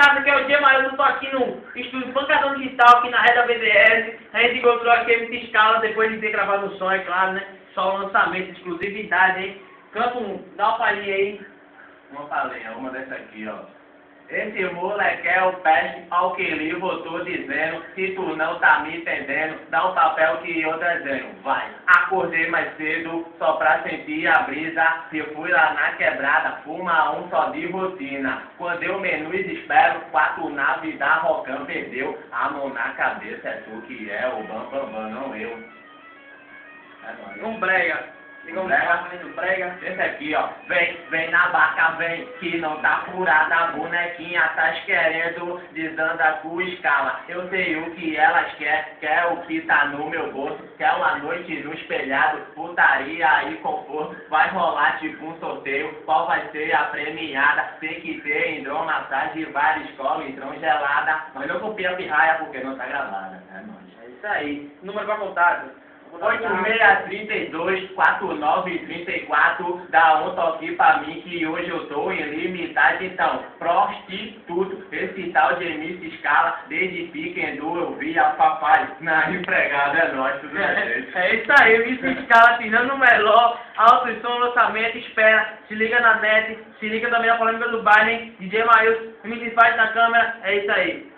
casa, que é o dia maior, eu tô aqui no estúdio Pancadão Digital, aqui na Reda BDS. A gente encontrou aqui a MC Scala, depois de ter gravado o som, é claro, né? Só o lançamento, exclusividade, hein? Canta dá uma palhinha aí. Uma palhinha, uma dessa aqui, ó. Esse moleque é o peste ao que livro tô dizendo. Se tu não tá me entendendo, dá um papel que eu desenho. Vai, acordei mais cedo só pra sentir a brisa. Se fui lá na quebrada, fuma um só de rotina. Quando eu menos espero, 4 na vida, Rocão perdeu. A mão na cabeça, é tu que é o bambambam, não eu. É nóis. Um brega. Um brega. Esse aqui, ó. Vem na barca, vem, que não tá furada a bonequinha, tá querendo, desanda com escala. Eu sei o que elas quer o que tá no meu bolso, quer uma noite no espelhado, putaria e conforto. Vai rolar tipo um sorteio, qual vai ser a premiada? Tem que ter hidromassagem, várias escola, hidrão gelada. Mas não copia a pirraia porque não tá gravada, é nóis. É isso aí. Número pra contar. 8632 4934, dá um toque pra mim que hoje eu tô em limitade, então, prostituto, esse tal de MC Scala, desde Piquendu eu vi a papai na empregada, é nóis, tudo bem. É isso aí, MC Scala tirando o meló, alto som, lançamento, espera, se liga na net, se liga também na polêmica do baile, DJ Maílson, MC Faz na câmera, é isso aí.